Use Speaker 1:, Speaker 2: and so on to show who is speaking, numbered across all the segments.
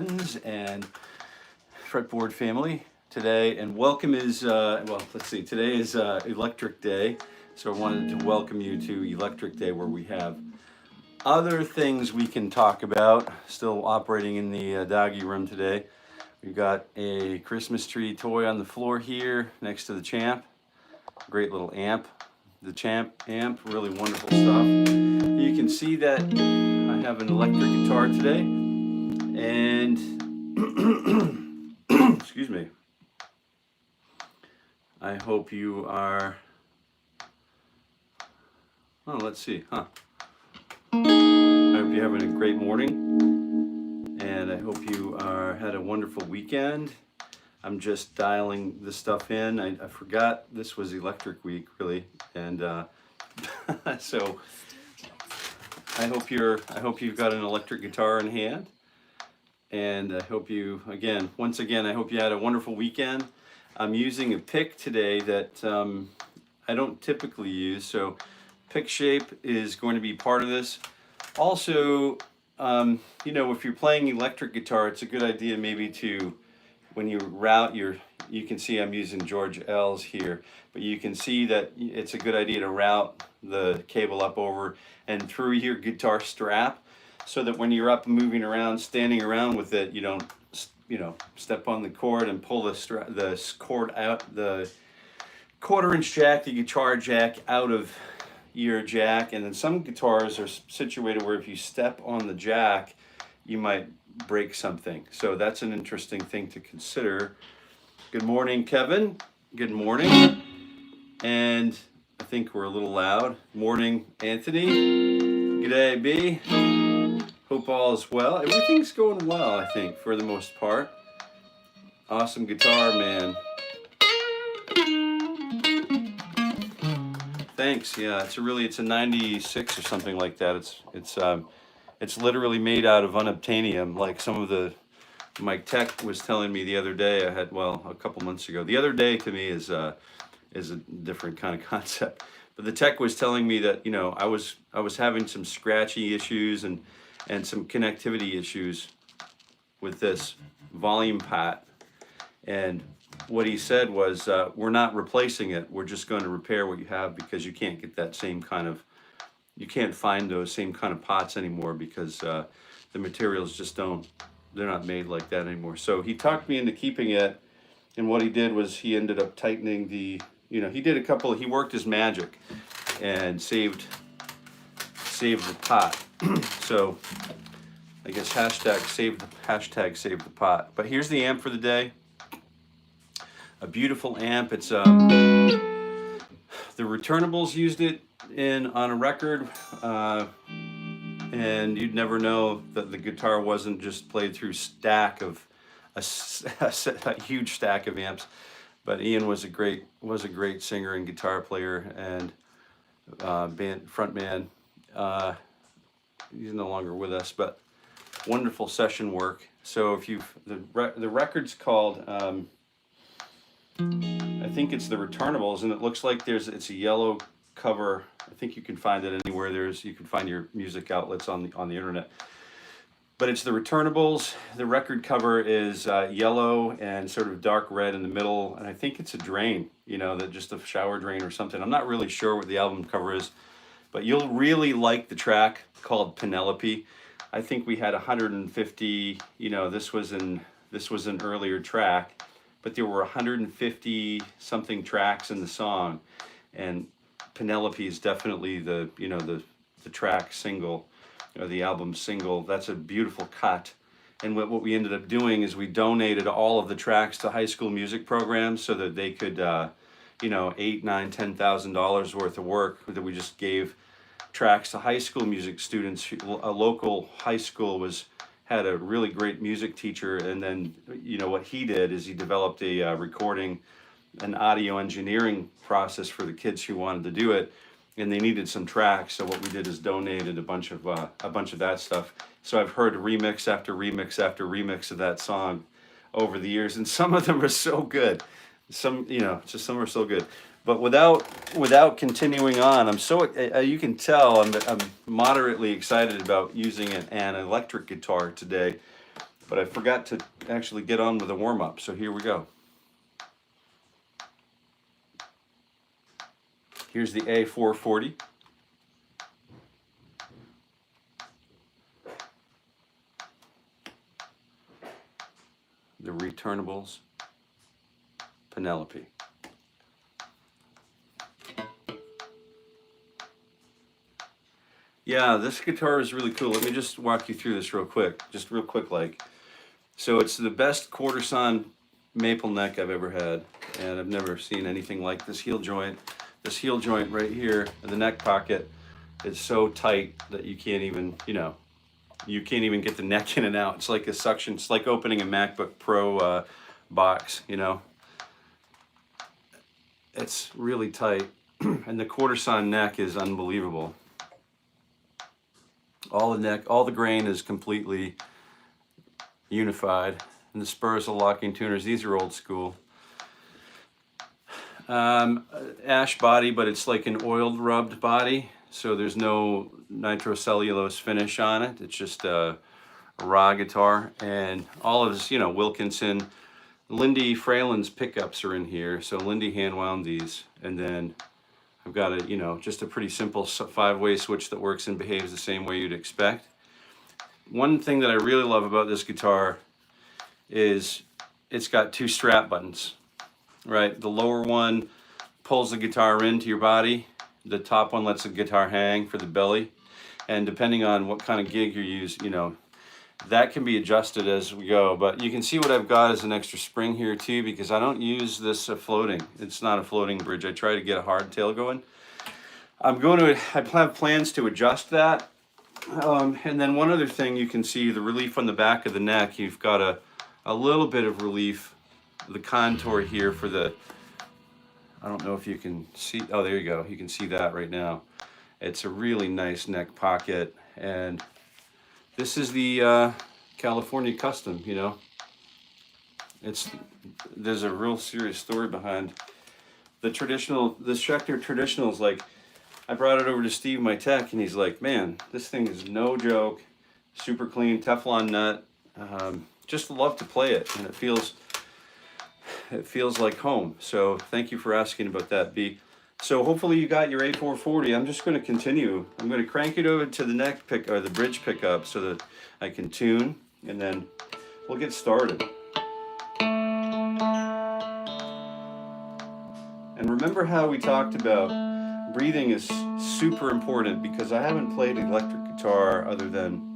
Speaker 1: and Fretboard family today, and welcome is well, let's see, today is Electric Day, so I wanted to welcome you to Electric Day, where we have other things we can talk about. Still operating in the doggy room today. We've got a Christmas tree toy on the floor here next to the Champ. Great little amp, the Champ amp, really wonderful stuff. You can see that I have an electric guitar today, and excuse me. I hope you are, oh, let's see, I hope you're having a great morning, and I hope you had a wonderful weekend. I'm just dialing this stuff in. I forgot this was Electric Week, really, and so I hope you've got an electric guitar in hand, and I hope you, once again, I hope you had a wonderful weekend. I'm using a pick today that I don't typically use, so pick shape is going to be part of this. Also, you know, if you're playing electric guitar, it's a good idea maybe to, when you route you can see I'm using George L's here, but you can see that it's a good idea to route the cable up over and through your guitar strap, so that when you're up moving around, standing around with it, you don't, you know, step on the cord and pull the cord out, the 1/4-inch jack, the guitar jack out of your jack. And then some guitars are situated where if you step on the jack, you might break something. So that's an interesting thing to consider. Good morning, Kevin. Good morning. And I think we're a little loud. Morning, Anthony. G'day, B. Hope all is well. Everything's going well, I think, for the most part. Awesome guitar, man. Thanks. Yeah, it's a 96 or something like that. It's literally made out of unobtainium, like some of the Mike Tech was telling me the other day. I had, well, a couple months ago. The other day to me is a different kind of concept. But the tech was telling me that, you know, I was having some scratchy issues and some connectivity issues with this volume pot. And what he said was, we're not replacing it. We're just going to repair what you have, because you can't get that same kind of, you can't find those same kind of pots anymore, because the materials just don't, they're not made like that anymore. So he talked me into keeping it. And what he did was he ended up tightening the, you know, he worked his magic and saved the pot. So I guess hashtag save the pot. But here's the amp for the day. A beautiful amp. It's the Returnables used it on a record, and you'd never know that the guitar wasn't just played through a huge stack of amps. But Ian was a great singer and guitar player and front man. He's no longer with us, but wonderful session work. So if the record's called, I think it's the Returnables, and it looks like it's a yellow cover. I think you can find it anywhere. You can find your music outlets on the internet. But it's the Returnables. The record cover is yellow and sort of dark red in the middle, and I think it's a drain, you know, just a shower drain or something. I'm not really sure what the album cover is, but you'll really like the track called Penelope. I think we had 150, you know, this was an earlier track, but there were 150 something tracks in the song, and Penelope is definitely the track single, or the album single. That's a beautiful cut. And what we ended up doing is we donated all of the tracks to high school music programs, so that they could, you know, $8,000, $9,000, $10,000 worth of work that we just gave tracks to high school music students. A local high school had a really great music teacher, and then, you know, what he did is he developed a an audio engineering process for the kids who wanted to do it, and they needed some tracks. So what we did is donated a bunch of that stuff. So I've heard remix after remix after remix of that song over the years, and some of them are so good. Some are so good. But without continuing on, I'm so you can tell I'm moderately excited about using an electric guitar today, but I forgot to actually get on with the warm-up, so here we go. Here's the A440. The 𝗪𝗏𝗡𝗵𝗹𝗄𝗃. Yeah, this guitar is really cool. Let me just walk you through this real quick, just real quick like. So it's the best 𝗪𝗏𝗃 maple neck I've ever had, and I've never seen anything like this heel joint. This heel joint right here in the neck pocket is so tight that you can't even, you can't even get the neck in and out. It's like a suction. It's like opening a MacBook Pro box, It's really tight, and the 𝗪𝗏𝗃 neck is unbelievable. All the grain is completely unified, and the spurs are locking tuners. These are old school. Ash body, but it's like an oiled rubbed body, so there's no nitrocellulose finish on it. It's just a raw guitar, and all of this, Wilkinson, Lindy Fralins pickups are in here. So Lindy hand wound these, and then I've got a, just a pretty simple 5-way switch that works and behaves the same way you'd expect. One thing that I really love about this guitar is it's got 2 strap buttons, right? The lower one pulls the guitar into your body. The top one lets the guitar hang for the belly. And depending on what kind of gig you use, that can be adjusted as we go. But you can see what I've got as an extra spring here too, because I don't use this floating. It's not a floating bridge. I try to get a hardtail going. I have plans to adjust that. And then one other thing, you can see the relief on the back of the neck. You've got a little bit of relief, the contour here for the, I don't know if you can see, oh, there you go. You can see that right now. It's a really nice neck pocket, and this is the California Custom, There's a real serious story behind the Schecter Traditional. Is like, I brought it over to Steve, my tech, and he's like, man, this thing is no joke, super clean, Teflon nut, just love to play it, and it feels like home. So thank you for asking about that, B. So hopefully you got your A440. I'm just going to continue. I'm going to crank it over to the neck pick, or the bridge pickup, so that I can tune, and then we'll get started. And remember how we talked about breathing is super important, because I haven't played electric guitar other than,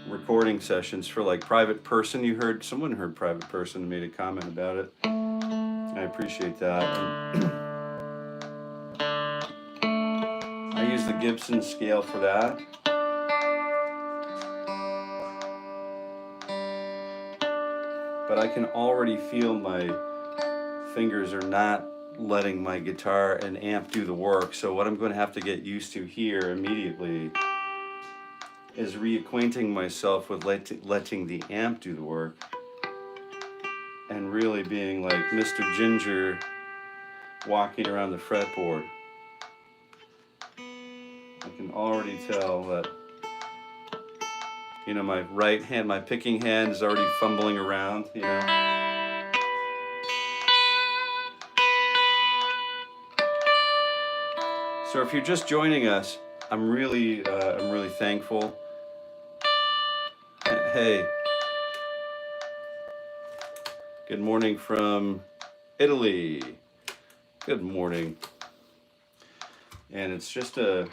Speaker 1: recording sessions for like Private Person. Someone heard Private Person and made a comment about it. I appreciate that. I use the Gibson scale for that. But I can already feel my fingers are not letting my guitar and amp do the work. So what I'm going to have to get used to here immediately is reacquainting myself with letting the amp do the work, and really being like Mr. Ginger walking around the fretboard. I can already tell that, my right hand, my picking hand is already fumbling around, So if you're just joining us, I'm really thankful. Hey, good morning from Italy. Good morning. And it's just you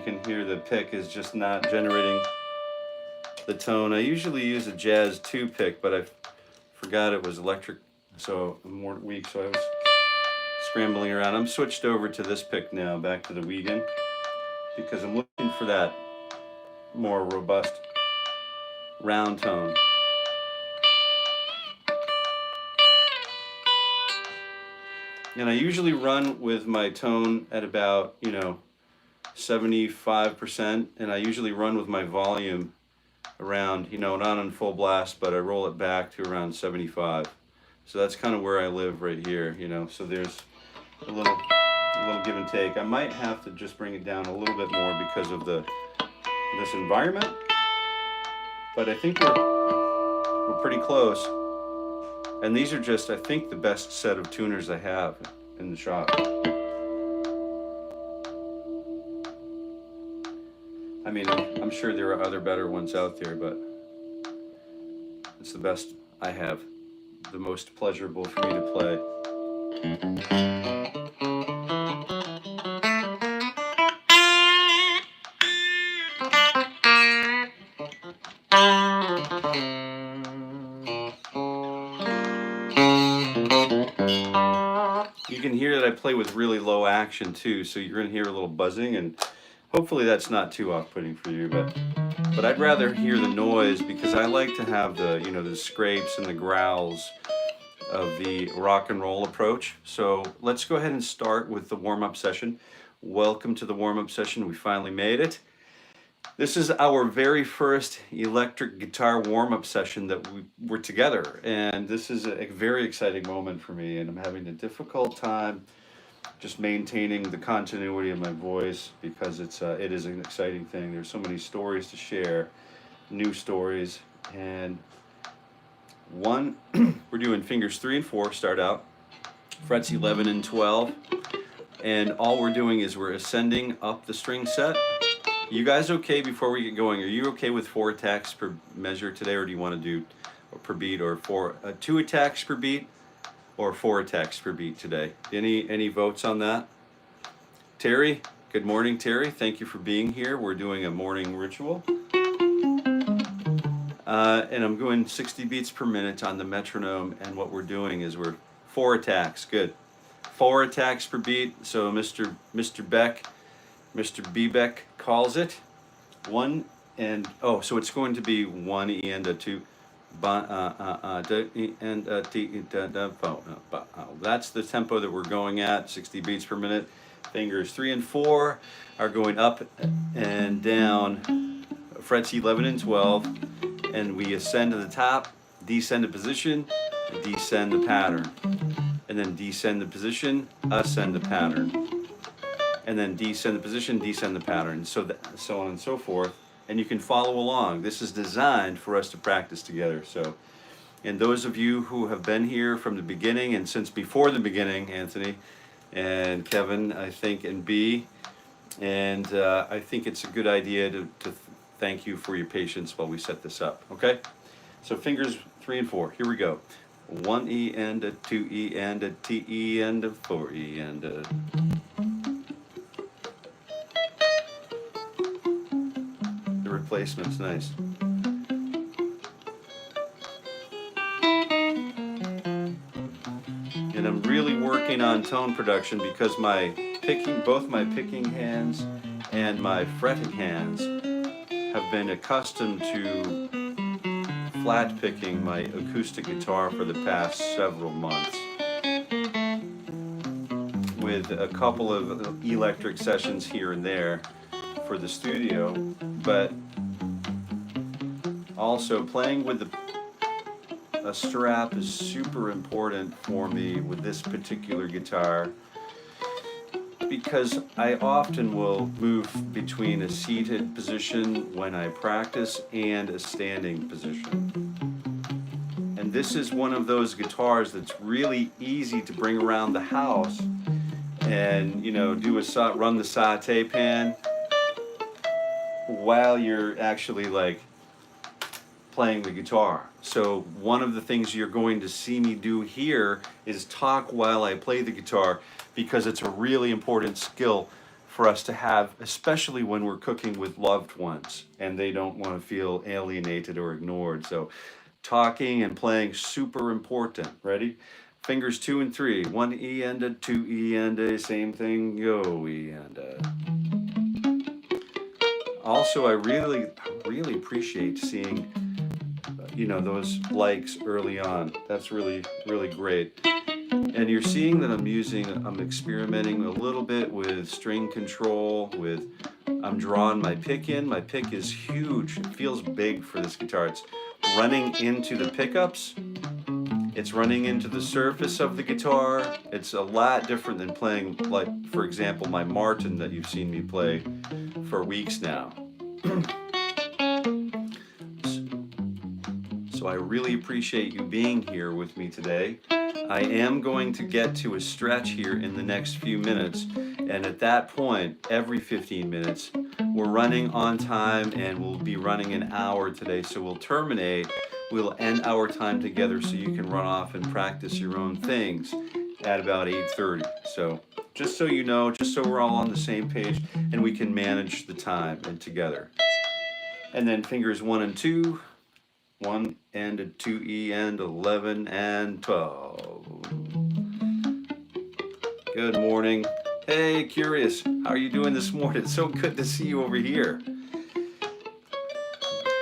Speaker 1: can hear the pick is just not generating the tone. I usually use a Jazz 2 pick, but I forgot it was electric, so I'm more weak, so I was scrambling around. I'm switched over to this pick now, back to the Wiegand, because I'm looking for that more robust round tone. And I usually run with my tone at about, 75%, and I usually run with my volume around, not on full blast, but I roll it back to around 75. So that's kind of where I live right here, so there's a little give and take. I might have to just bring it down a little bit more because of this environment. but I think we're pretty close. And these are just, I think, the best set of tuners I have in the shop. I mean, I'm sure there are other better ones out there, but it's the best I have, the most pleasurable for me to play. You can hear that I play with really low action too, so you're going to hear a little buzzing, and hopefully that's not too off-putting for you, but I'd rather hear the noise because I like to have the, you know, the scrapes and the growls of the rock and roll approach. So let's go ahead and start with the warm-up session. Welcome to the warm-up session. We finally made it. This is our very first electric guitar warm-up session that we were together, and this is a very exciting moment for me, and I'm having a difficult time just maintaining the continuity of my voice because it is an exciting thing. There's so many stories to share, new stories, and one, we're doing fingers 3 and 4, start out, frets 11 and 12, and all we're doing is we're ascending up the string set. You guys okay before we get going? Are you okay with 4 attacks per measure today, or do you want to do per beat, or 2 attacks per beat, or 4 attacks per beat today? Any votes on that? Terry, good morning, Terry. Thank you for being here. We're doing a morning ritual. And I'm going 60 beats per minute on the metronome, and what we're doing is we're 4 attacks. Good. 4 attacks per beat. So Mr. Beck, Mr. B-Beck calls it. 1 and, oh, so it's going to be 1 E and a 2. That's the tempo that we're going at, 60 beats per minute. Fingers 3 and 4 are going up and down, frets 11 and 12, and we ascend to the top, descend to position, descend the pattern, and then descend the position, ascend the pattern, and then descend the position, descend the pattern, so on and so forth. And you can follow along. This is designed for us to practice together. So, and those of you who have been here from the beginning and since before the beginning, Anthony and Kevin, I think, and B, and I think it's a good idea to thank you for your patience while we set this up. Okay? So fingers 3 and 4. Here we go. 1 E and a 2 E and a T E and a 4 E and a. Replacement's nice. And I'm really working on tone production because both my picking hands and my fretting hands have been accustomed to flat picking my acoustic guitar for the past several months, with a couple of electric sessions here and there for the studio, but also playing with a strap is super important for me with this particular guitar, because I often will move between a seated position when I practice and a standing position. And this is one of those guitars that's really easy to bring around the house and, you know, run the sauté pan while you're actually like playing the guitar. So one of the things you're going to see me do here is talk while I play the guitar, because it's a really important skill for us to have, especially when we're cooking with loved ones and they don't want to feel alienated or ignored. So talking and playing, super important. Ready? Fingers 2 and 3. 1 E and a 2 E and a, same thing, go E and a. Also, I really appreciate seeing those likes early on. That's really great. And you're seeing that I'm experimenting a little bit with string control, I'm drawing my pick in. My pick is huge. It feels big for this guitar. It's running into the pickups. It's running into the surface of the guitar. It's a lot different than playing, like, for example, my Martin that you've seen me play for weeks now. So I really appreciate you being here with me today. I am going to get to a stretch here in the next few minutes, and at that point, every 15 minutes, we're running on time and we'll be running an hour today. So we'll end our time together so you can run off and practice your own things at about 8:30. So just so you know, just so we're all on the same page and we can manage the time and together. And then fingers 1 and 2, 1 and a 2 E and 11 and 12. Good morning. Hey, Curious, how are you doing this morning? It's so good to see you over here.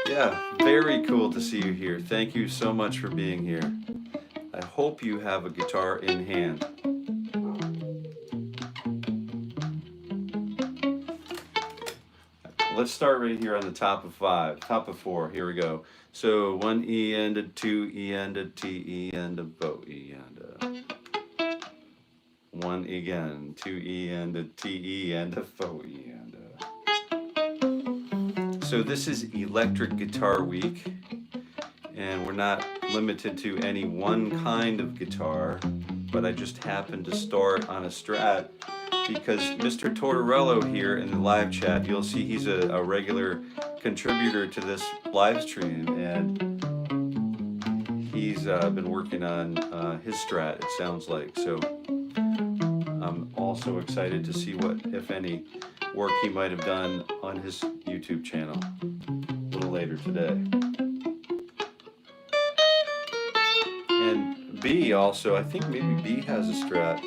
Speaker 1: Yeah, very cool to see you here. Thank you so much for being here. I hope you have a guitar in hand. Let's start right here on the top of 5, top of 4. Here we go. So 1 E and a 2 E and a T E and a 𝗏 and a 1 again, 2 E and a T E and a 𝗏 and a. So this is Electric Guitar Week, and we're not limited to any one kind of guitar, but I just happened to start on a Strat because Mr. Tortorello here in the live chat, you'll see he's a regular contributor to this live stream, and he's been working on his Strat, it sounds like. So I'm also excited to see what, if any, work he might have done on his YouTube channel a little later today. And B also, I think maybe B has a Strat.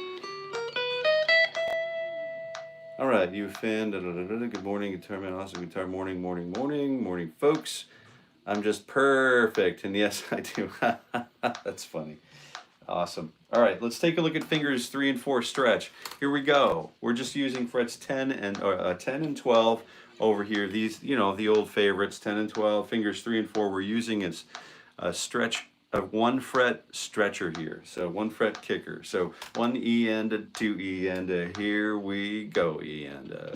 Speaker 1: All right, you fan, good morning, guitar man, awesome guitar, morning, folks. I'm just perfect, and yes, I do. That's funny. Awesome. All right, let's take a look at fingers 3 and 4 stretch. Here we go. We're just using frets 10 and 12 over here. These, you know, the old favorites, 10 and 12. Fingers 3 and 4 we're using as a stretch, a 1 fret stretcher here. So 1 fret kicker. So 1 E and a 2 E and a, here we go, E and a.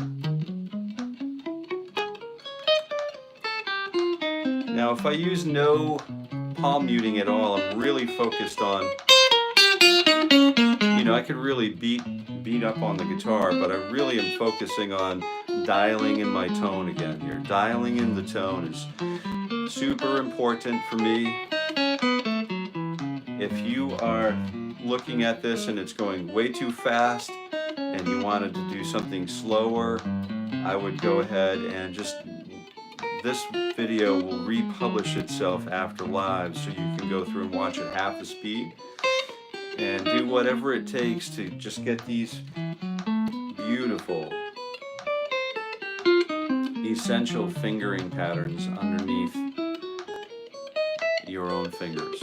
Speaker 1: Now if I use no palm muting at all, I'm really focused on, you know, I could really beat up on the guitar, but I really am focusing on dialing in my tone again here. Dialing in the tone is super important for me. If you are looking at this and it's going way too fast and you wanted to do something slower, I would go ahead and just, this video will republish itself after live so you can go through and watch at half the speed and do whatever it takes to just get these beautiful essential fingering patterns underneath your own fingers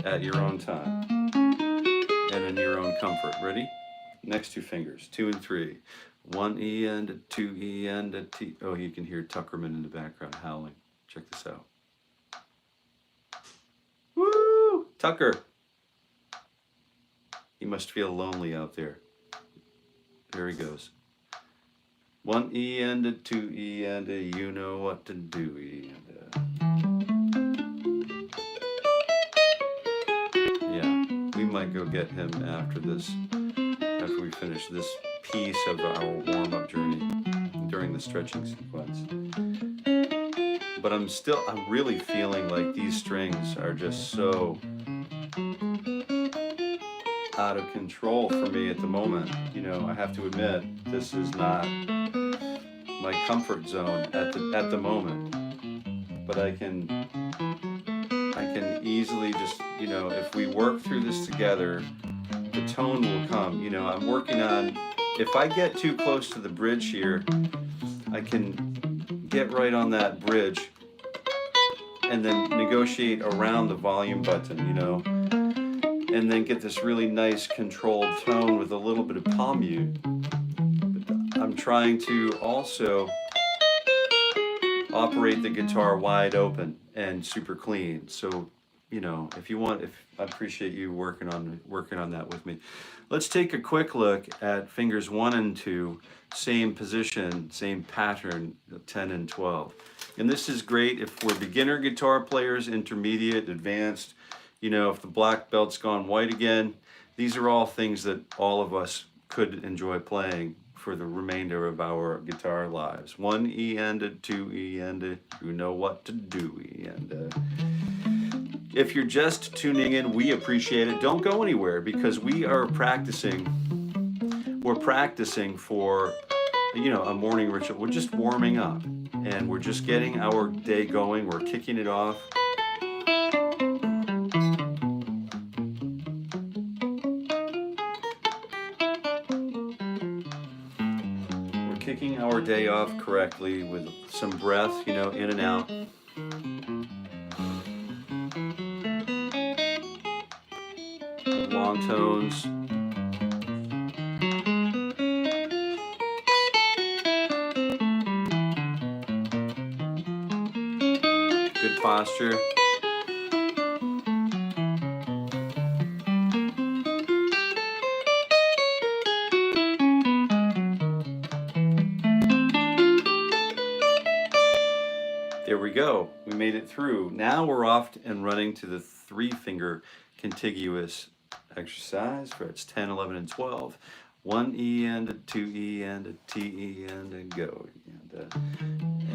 Speaker 1: at your own time and in your own comfort. Ready? Next 2 fingers, 2 and 3. 1 E and a 2 E and a T. Oh, you can hear Tuckerman in the background howling. Check this out. Woo! Tucker! He must feel lonely out there. There he goes. 1 E and a 2 E and a, you know what to do, E and a. Yeah, we might go get him after this, after we finish this piece of our warm-up journey during the stretching sequence. But I'm really feeling like these strings are just so out of control for me at the moment. You know, I have to admit, this is not my comfort zone at the moment. But I can easily just, you know, if we work through this together, the tone will come. You know, I'm working on, if I get too close to the bridge here, I can get right on that bridge and then negotiate around the volume button, you know, and then get this really nice controlled tone with a little bit of palm mute. But I'm trying to also operate the guitar wide open and super clean. So, you know, if you want, I appreciate you working on that with me. Let's take a quick look at fingers 1 and 2, same position, same pattern, 10 and 12. And this is great if we're beginner guitar players, intermediate, advanced, you know, if the black belt's gone white again. These are all things that all of us could enjoy playing for the remainder of our guitar lives. 1 E and a 2 E and a, you know what to do E and a. If you're just tuning in, we appreciate it. Don't go anywhere because we are practicing. We're practicing for, you know, a morning ritual. We're just warming up and we're just getting our day going. We're kicking it off. Kicking our day off correctly with some breath, you know, in and out. Long tones. Good posture. There we go. We made it through. Now we're off and running to the 3-finger contiguous exercise. Frets 10, 11, and 12. 1 E and a 2 E and a T E and a go.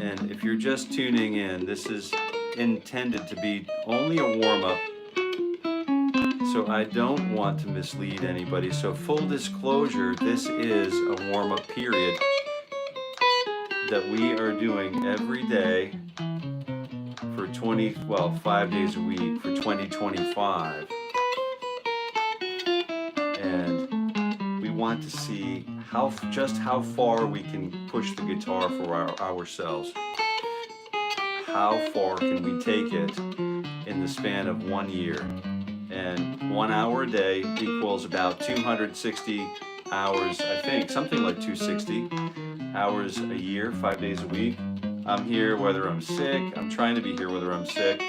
Speaker 1: And if you're just tuning in, this is intended to be only a warm-up. So I don't want to mislead anybody. So full disclosure, this is a warm-up period that we are doing every day for 5 days a week for 2025. And we want to see just how far we can push the guitar for ourselves. How far can we take it in the span of 1 year? And 1 hour a day equals about 260 hours, I think, something like 260 hours a year, 5 days a week. I'm here whether I'm sick. I'm trying to be here whether I'm sick,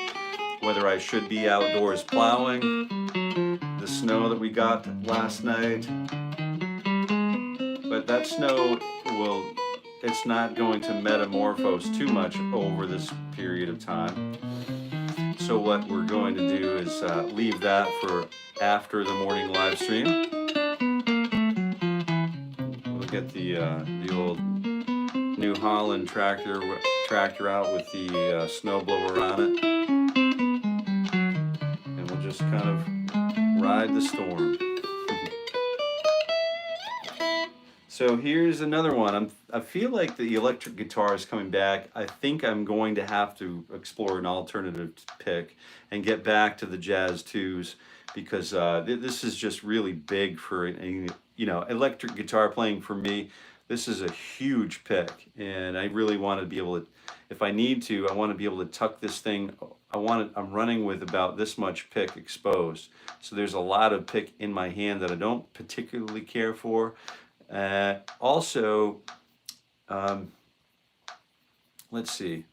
Speaker 1: whether I should be outdoors plowing, the snow that we got last night. But that snow it's not going to metamorphose too much over this period of time. So what we're going to do is leave that for after the morning live stream. We'll get the old New Holland tractor out with the snowblower on it, and we'll just kind of ride the storm. So here's another one. I feel like the electric guitar is coming back. I think I'm going to have to explore an alternative pick and get back to the Jazz 2s because this is just really big for, you know, electric guitar playing for me. This is a huge pick, and I really want to be able to, if I need to, I want to be able to tuck this thing. I'm running with about this much pick exposed. So there's a lot of pick in my hand that I don't particularly care for. Also, let's see.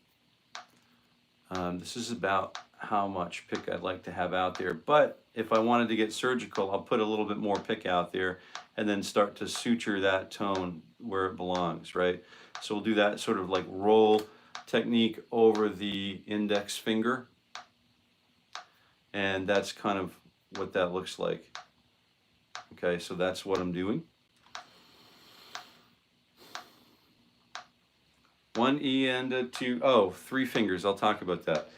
Speaker 1: This is about how much pick I'd like to have out there. But if I wanted to get surgical, I'll put a little bit more pick out there and then start to suture that tone where it belongs, right? So we'll do that sort of like roll technique over the index finger. And that's kind of what that looks like. Okay, so that's what I'm doing. 1 E and a 2, 3 fingers, I'll talk about that.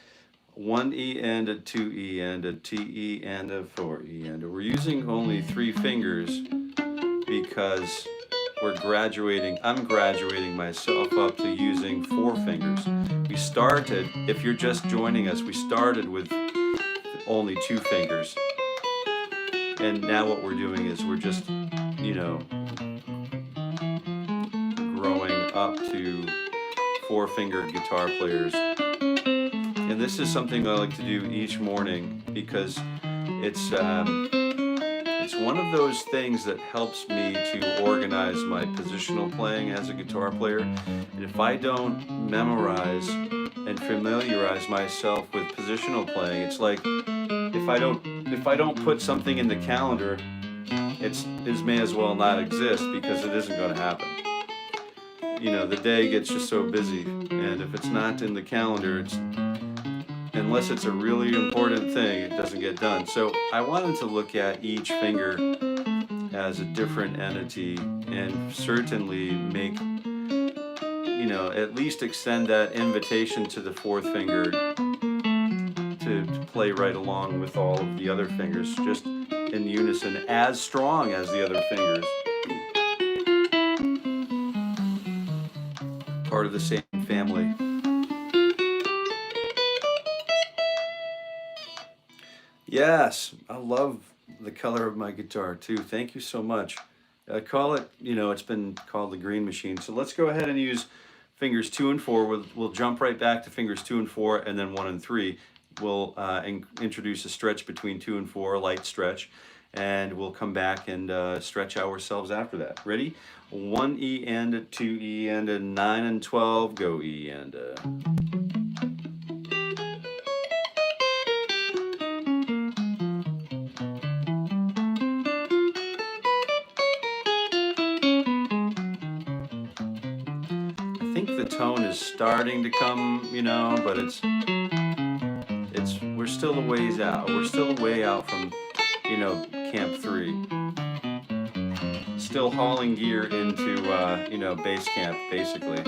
Speaker 1: 1 E and a 2 E and a T E and a 4 E and a. We're using only 3 fingers because I'm graduating myself up to using 4 fingers. We started, if you're just joining us, we started with only 2 fingers. And now what we're doing is we're just, you know, growing up to 4-finger guitar players. And this is something I like to do each morning because it's one of those things that helps me to organize my positional playing as a guitar player. And if I don't memorize and familiarize myself with positional playing, it's like if I don't put something in the calendar, it may as well not exist because it isn't going to happen. you know, the day gets just so busy, and if it's not in the calendar, unless it's a really important thing, it doesn't get done. So I wanted to look at each finger as a different entity and certainly make, you know, at least extend that invitation to the fourth finger to play right along with all of the other fingers, just in unison, as strong as the other fingers. Part of the same family. Yes, I love the color of my guitar too. Thank you so much. I call it, you know, it's been called the green machine. So let's go ahead and use fingers 2 and 4. We'll jump right back to fingers 2 and 4, and then 1 and 3. We'll introduce a stretch between 2 and 4, a light stretch, and we'll come back and stretch ourselves after that. Ready? 1 E and a 2 E and a 9 and 12, go E and a. I think the tone is starting to come, you know, but we're still a ways out. We're still a way out from, you know, Camp 3. Still hauling gear into, you know, base camp, basically.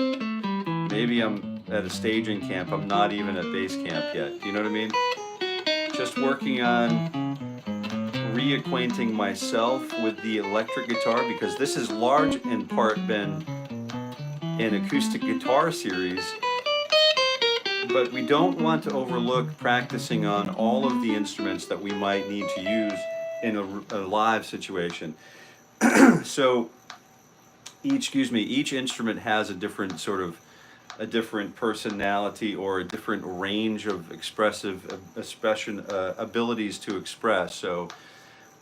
Speaker 1: Maybe I'm at a staging camp. I'm not even at base camp yet. You know what I mean? Just working on reacquainting myself with the electric guitar, because this has large in part been an acoustic guitar series, but we don't want to overlook practicing on all of the instruments that we might need to use in a live situation. So each instrument has a different personality or a different range of expressive abilities to express. So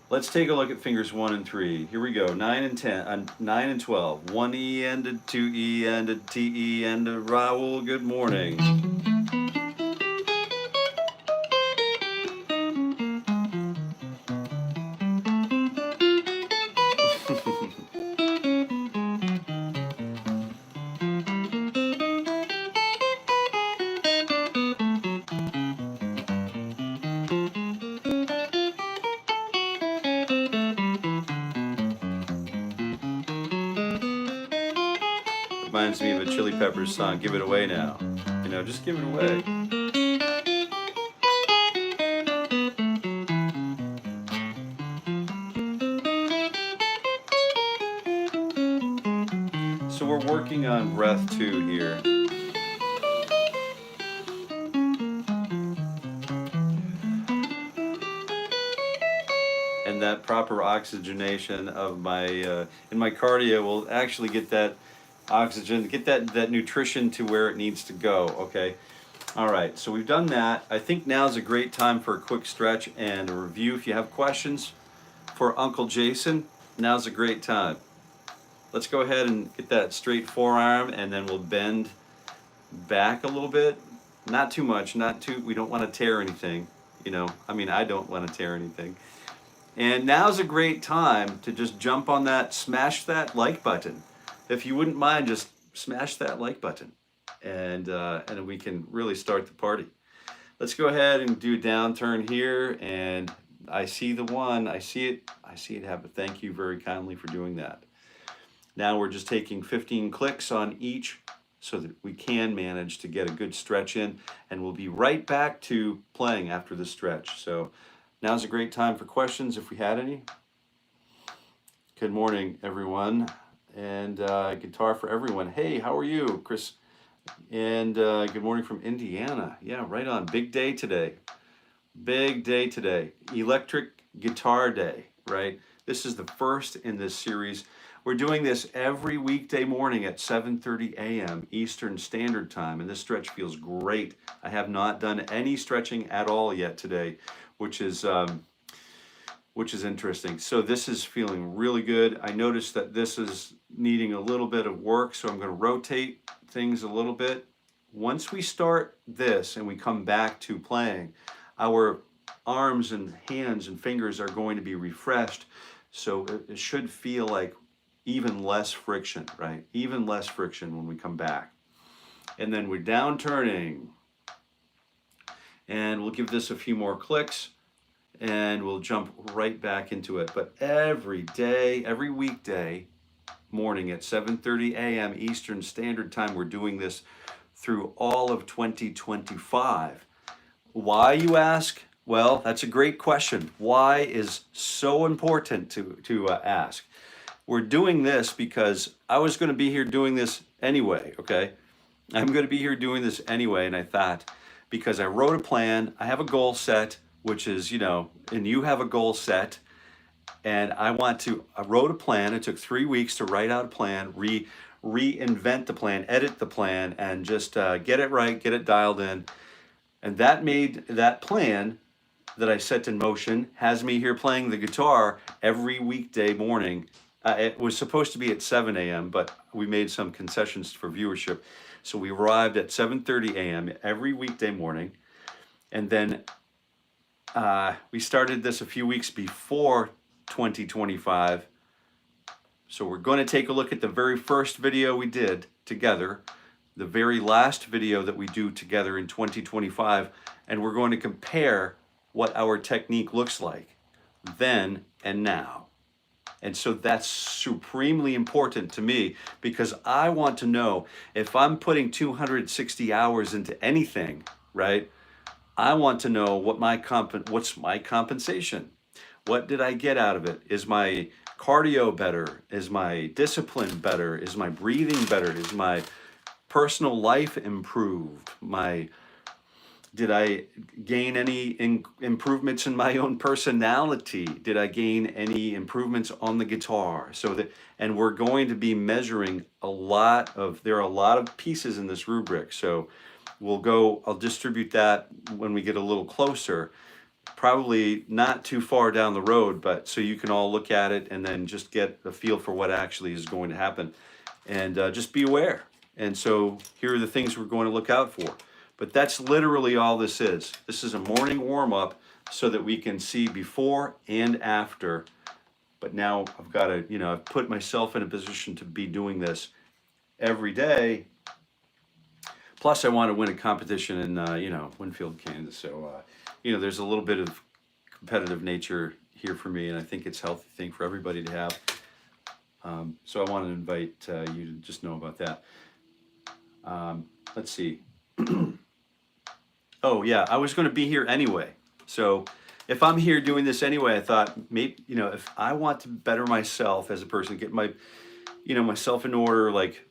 Speaker 1: let's take a look at fingers 1 and 3. Here we go. 9 and 12. 1 E and a 2 E and a T E and a Raoul. Good morning. Reminds me of a Chili Peppers song, Give It Away Now. You know, just give it away. So we're working on breath 2 here. And that proper oxygenation of my, in my cardio will actually get that oxygen, get that nutrition to where it needs to go, okay? All right, so we've done that. I think now's a great time for a quick stretch and a review. If you have questions for Uncle Jason, now's a great time. Let's go ahead and get that straight forearm, and then we'll bend back a little bit. Not too much, we don't want to tear anything, you know. I mean, I don't want to tear anything. And now's a great time to just jump on that, smash that like button. If you wouldn't mind, just smash that like button, and we can really start the party. Let's go ahead and do a down turn here, and I see the one, I see it happen. Thank you very kindly for doing that. Now we're just taking 15 clicks on each so that we can manage to get a good stretch in, and we'll be right back to playing after the stretch. So now's a great time for questions if we had any. Good morning, everyone. And guitar for everyone. Hey, how are you, Chris? And good morning from Indiana. Yeah, right on. Big day today. Big day today. Electric Guitar Day, right? This is the first in this series. We're doing this every weekday morning at 7:30 a.m. Eastern Standard Time, and this stretch feels great. I have not done any stretching at all yet today, which is interesting. So this is feeling really good. I noticed that this is needing a little bit of work, so I'm going to rotate things a little bit. Once we start this and we come back to playing, our arms and hands and fingers are going to be refreshed, so it should feel like even less friction, right? Even less friction when we come back. And then we're down turning. And we'll give this a few more clicks and we'll jump right back into it. But every day, every weekday morning at 7:30 a.m. Eastern Standard Time, we're doing this through all of 2025. Why, you ask? Well, that's a great question. Why is so important to ask. We're doing this because I was going to be here doing this anyway, okay? I'm going to be here doing this anyway, and I thought, because I wrote a plan, I have a goal set, which is, and you have a goal set, and I wrote a plan. It took 3 weeks to write out a plan, reinvent the plan, edit the plan, and just get it right, get it dialed in. And that made that plan that I set in motion has me here playing the guitar every weekday morning. It was supposed to be at 7 a.m., but we made some concessions for viewership. So we arrived at 7:30 a.m. every weekday morning. And then we started this a few weeks before 2025. So we're going to take a look at the very first video we did together, the very last video that we do together in 2025, and we're going to compare what our technique looks like then and now. And so that's supremely important to me, because I want to know if I'm putting 260 hours into anything, right? I want to know what's my compensation. What did I get out of it? Is my cardio better? Is my discipline better? Is my breathing better? Is my personal life improved? Did I gain any improvements in my own personality? Did I gain any improvements on the guitar? And we're going to be measuring there are a lot of pieces in this rubric. So I'll distribute that when we get a little closer, probably not too far down the road, but so you can all look at it and then just get a feel for what actually is going to happen. And just be aware. And so here are the things we're going to look out for. But that's literally all this is. This is a morning warm-up so that we can see before and after. But now I've got to, I've put myself in a position to be doing this every day. Plus I want to win a competition in, Winfield, Kansas. So, there's a little bit of competitive nature here for me, and I think it's a healthy thing for everybody to have. So I want to invite you to just know about that. Let's see. Oh yeah, I was going to be here anyway. So if I'm here doing this anyway, I thought maybe, if I want to better myself as a person, get myself in order, like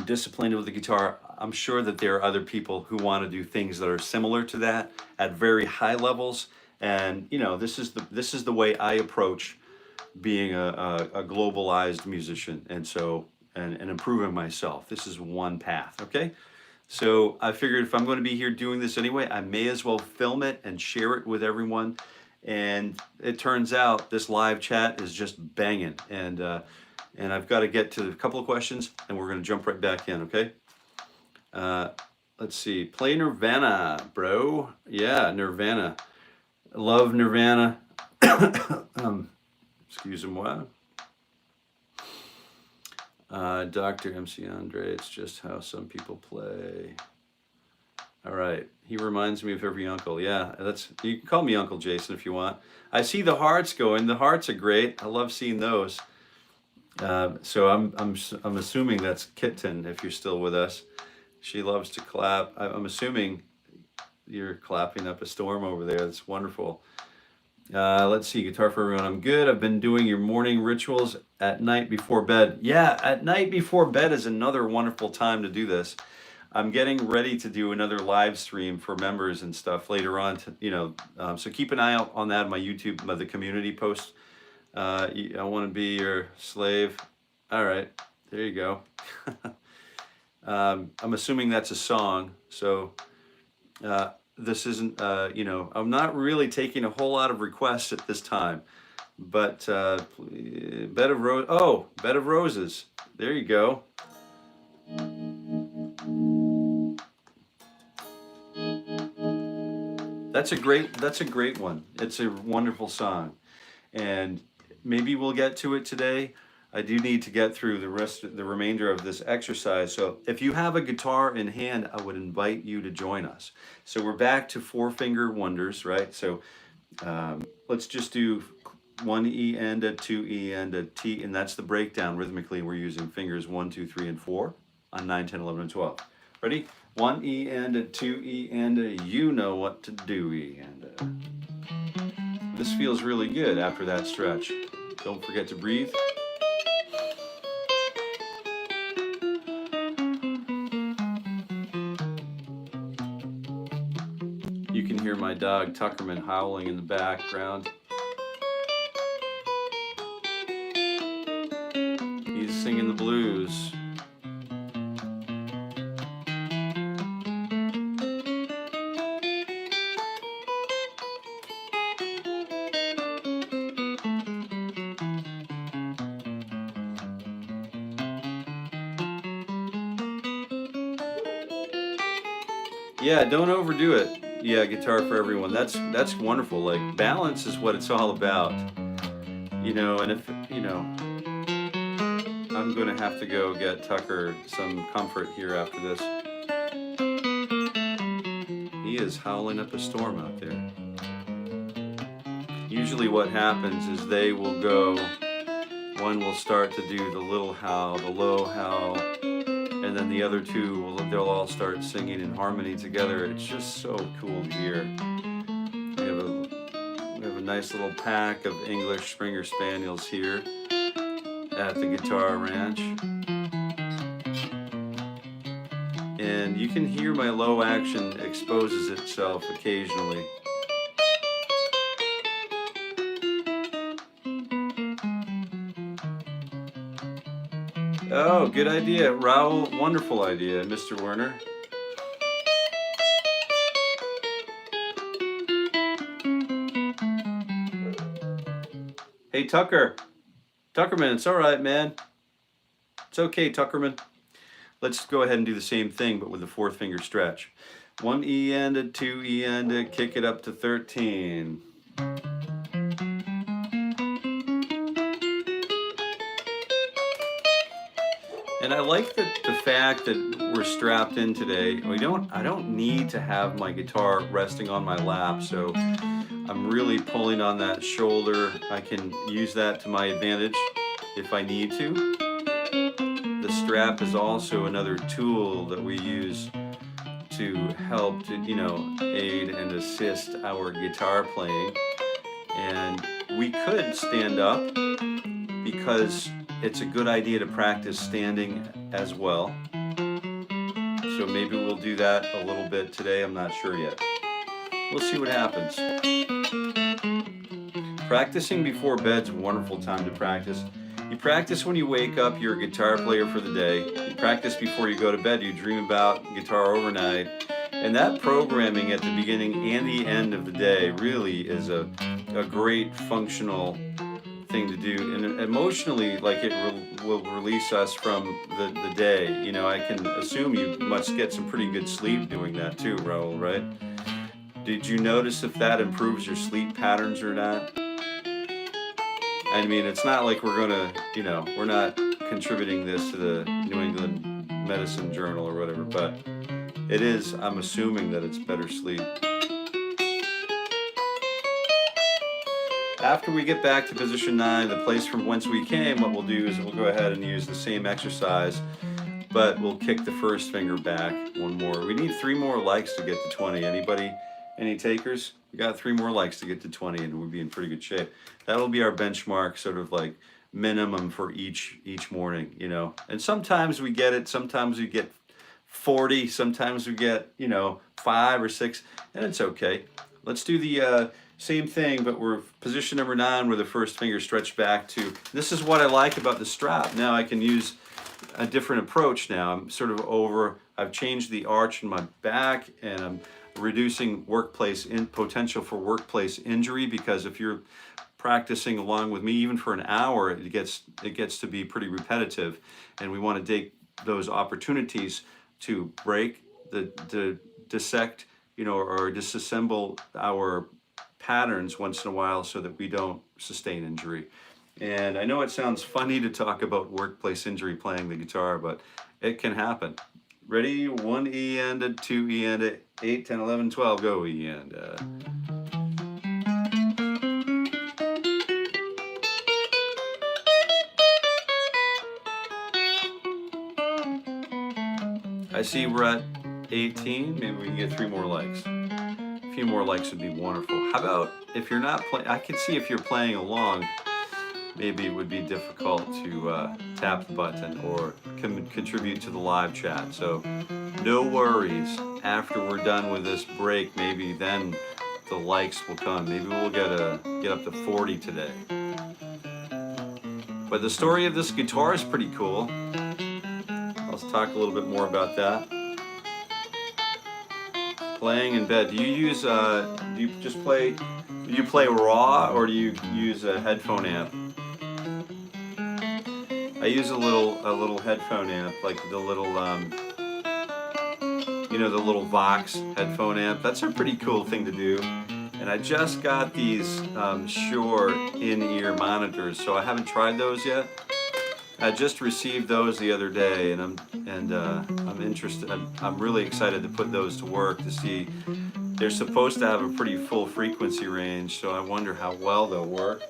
Speaker 1: disciplined with the guitar, I'm sure that there are other people who want to do things that are similar to that at very high levels. And this is the way I approach being a globalized musician, and so and improving myself. This is one path, okay? So I figured if I'm going to be here doing this anyway, I may as well film it and share it with everyone. And it turns out this live chat is just banging, and I've got to get to a couple of questions, and we're going to jump right back in, okay? Let's see. Play Nirvana, bro. Yeah, Nirvana. Love Nirvana. Excusez-moi. Dr. MC Andre, it's just how some people play. All right. He reminds me of every uncle. Yeah, you can call me Uncle Jason if you want. I see the hearts going. The hearts are great. I love seeing those. So I'm assuming that's Kitten if you're still with us. She loves to clap. I'm assuming you're clapping up a storm over there. That's wonderful. Let's see, Guitar for Everyone. I'm good. I've been doing your morning rituals at night before bed. Yeah, at night before bed is another wonderful time to do this. I'm getting ready to do another live stream for members and stuff later on. So keep an eye out on that on my YouTube, the community post. I want to be your slave. All right, there you go. I'm assuming that's a song. So this isn't, I'm not really taking a whole lot of requests at this time. But Bed of Roses. There you go. That's a great one. It's a wonderful song. And maybe we'll get to it today. I do need to get through the remainder of this exercise. So if you have a guitar in hand, I would invite you to join us. So we're back to four-finger wonders, right? So let's just do 1 E and a 2 E and a T, and that's the breakdown. Rhythmically, we're using fingers 1, 2, 3, and 4 on 9, 10, 11, and 12. Ready? 1 E and a 2 E and a, you know what to do, E and a. This feels really good after that stretch. Don't forget to breathe. You can hear my dog Tuckerman howling in the background. He's singing the blues. Yeah, don't overdo it. Yeah, guitar for everyone. That's wonderful. Like, balance is what it's all about. You know, and if, you know, I'm gonna have to go get Tucker some comfort here after this. He is howling up a storm out there. Usually what happens is they will go, one will start to do the little howl, the low howl, and then the other two, they'll all start singing in harmony together. It's just so cool to hear. We have a nice little pack of English Springer Spaniels here at the Guitar Ranch. And you can hear my low action exposes itself occasionally. Oh, good idea, Raoul. Wonderful idea, Mr. Werner. Hey, Tucker. Tuckerman, it's all right, man. It's okay, Tuckerman. Let's go ahead and do the same thing, but with the fourth finger stretch. 1 E and a 2 E and a, kick it up to 13. And I like the fact that we're strapped in today. I don't need to have my guitar resting on my lap, so I'm really pulling on that shoulder. I can use that to my advantage if I need to. The strap is also another tool that we use to help to, you know, aid and assist our guitar playing. And we could stand up because it's a good idea to practice standing as well. So maybe we'll do that a little bit today. I'm not sure yet. We'll see what happens. Practicing before bed's a wonderful time to practice. You practice when you wake up, you're a guitar player for the day. You practice before you go to bed, you dream about guitar overnight. And that programming at the beginning and the end of the day really is a great functional thing to do, and emotionally, like, it will release us from the day. You know, I can assume you must get some pretty good sleep doing that too, Raoul, right? Did you notice if that improves your sleep patterns or not? I mean, it's not like we're gonna, you know, we're not contributing this to the New England Medicine Journal or whatever, but it is, I'm assuming that it's better sleep. After we get back to position 9, the place from whence we came, what we'll do is we'll go ahead and use the same exercise, but we'll kick the first finger back one more. We need 3 more likes to get to 20. Anybody, any takers? We got 3 more likes to get to 20 and we'll be in pretty good shape. That'll be our benchmark, sort of like minimum for each morning, you know. And sometimes we get it, sometimes we get 40, sometimes we get, you know, 5 or 6, and it's okay. Let's do the same thing, but we're position number 9 where the first finger stretched back to. This is what I like about the strap. Now I can use a different approach now. I'm sort of I've changed the arch in my back, and I'm reducing potential for workplace injury, because if you're practicing along with me even for an hour, it gets to be pretty repetitive, and we want to take those opportunities to break, dissect, you know, or disassemble our patterns once in a while so that we don't sustain injury. And I know it sounds funny to talk about workplace injury playing the guitar, but it can happen. Ready? 1 E and a 2 E and a 8, 10, 11, 12, go E and a. I see we're at 18. Maybe we can get 3 more likes. A few more likes would be wonderful. How about if you're not playing? I can see if you're playing along, maybe it would be difficult to tap the button or contribute to the live chat. So no worries. After we're done with this break, maybe then the likes will come. Maybe we'll get up to 40 today. But the story of this guitar is pretty cool. Let's talk a little bit more about that. Playing in bed. Do you use do you just play? Do you play raw or do you use a headphone amp? I use a little headphone amp, like the little you know, the little Vox headphone amp. That's a pretty cool thing to do. And I just got these Shure in-ear monitors, so I haven't tried those yet. I just received those the other day, and I'm interested. I'm really excited to put those to work to see. They're supposed to have a pretty full frequency range, so I wonder how well they'll work.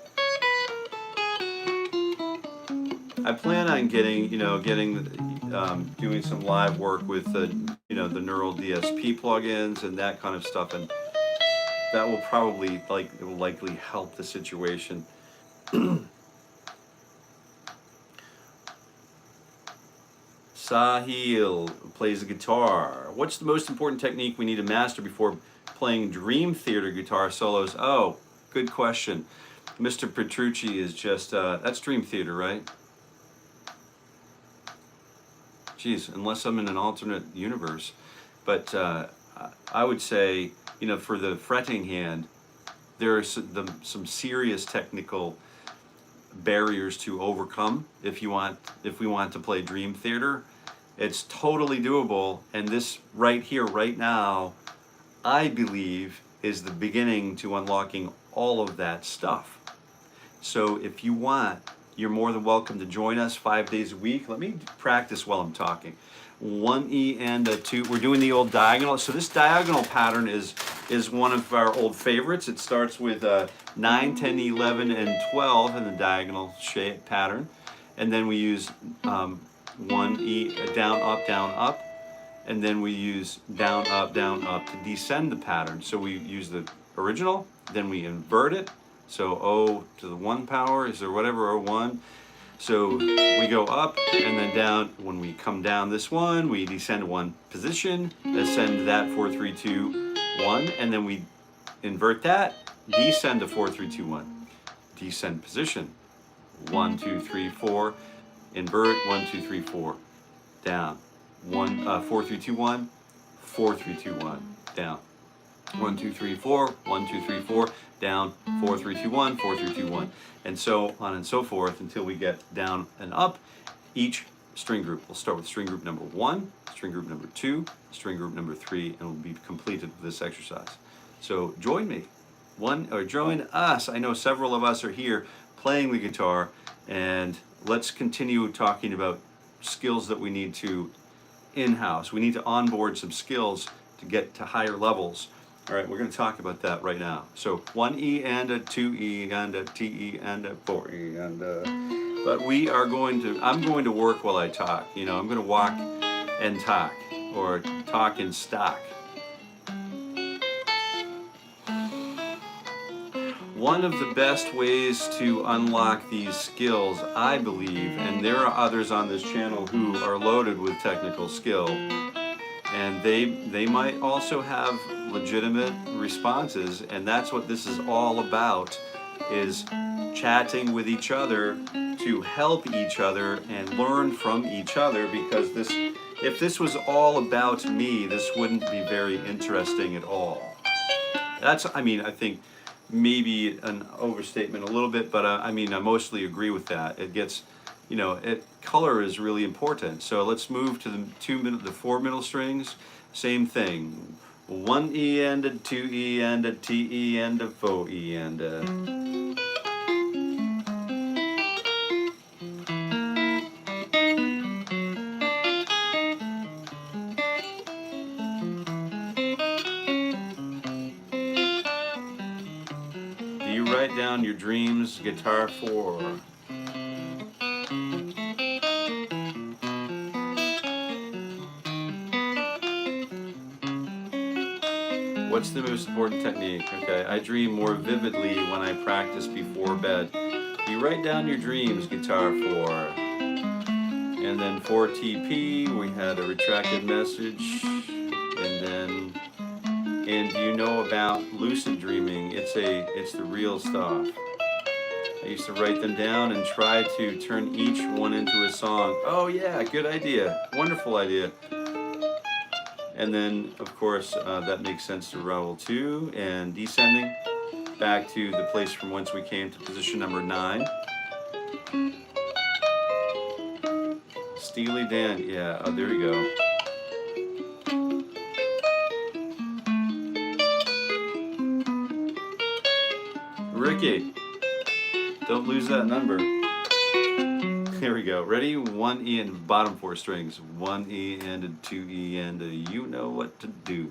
Speaker 1: I plan on getting doing some live work with the the Neural DSP plugins and that kind of stuff, and that will probably likely help the situation. Sahil plays the guitar. What's the most important technique we need to master before playing dream theater guitar solos? Oh, good question. Mr. Petrucci is just, that's dream theater, right? Geez, unless I'm in an alternate universe. But I would say, for the fretting hand, there are some serious technical barriers to overcome if we want to play dream theater. It's totally doable, and this right here, right now, I believe is the beginning to unlocking all of that stuff. So if you want, you're more than welcome to join us 5 days a week. Let me practice while I'm talking. 1 E and a 2. We're doing the old diagonal. So this diagonal pattern is one of our old favorites. It starts with 9, 10, 11, and 12 in the diagonal shape pattern. And then we use 1 E, down, up. And then we use down, up to descend the pattern. So we use the original, then we invert it. So O to the 1 power, is there whatever, or 1. So we go up and then down. When we come down this one, we descend 1 position, ascend that 4, 3, 2, 1, and then we invert that, descend to 4, 3, 2, 1. Descend position, 1, 2, 3, 4, invert, 1, 2, 3, 4, down, 4, 3, 2, 1, 4, 3, 2, 1, down, 1, 2, 3, 4, 1, 2, 3, 4, down, 4, 3, 2, 1, 4, 3, 2, 1, and so on and so forth until we get down and up each string group. We'll start with string group number 1, string group number 2, string group number 3, and we'll be completed with this exercise. So join me, join us. I know several of us are here playing the guitar, and let's continue talking about skills that we need to in-house. We need to onboard some skills to get to higher levels. All right, we're going to talk about that right now. So 1 E and a 2 E and a T E and a 4 E and a... But I'm going to work while I talk. I'm going to walk and talk, or talk and stock. One of the best ways to unlock these skills, I believe, and there are others on this channel who are loaded with technical skill, and they might also have legitimate responses, and that's what this is all about, is chatting with each other to help each other and learn from each other, because if this was all about me, this wouldn't be very interesting at all. I think maybe an overstatement a little bit, but I mostly agree with that. It gets, color is really important. So let's move to the 4 middle strings. Same thing. 1 E and a 2 E and a T E and a 4 E and a... write down your dreams, guitar 4. What's the most important technique? Okay, I dream more vividly when I practice before bed. You write down your dreams, guitar 4. And then 4TP, we had a retracted message. And do you know about lucid dreaming? It's the real stuff. I used to write them down and try to turn each one into a song. Oh yeah, good idea, wonderful idea. And then, of course, that makes sense to 𝗏 2 and descending back to the place from whence we came to position number 9. Steely Dan, yeah, oh, there you go. Ricky, don't lose that number. Here we go. Ready? 1 E and bottom 4 strings. 1 E and a 2 E and a you know what to do.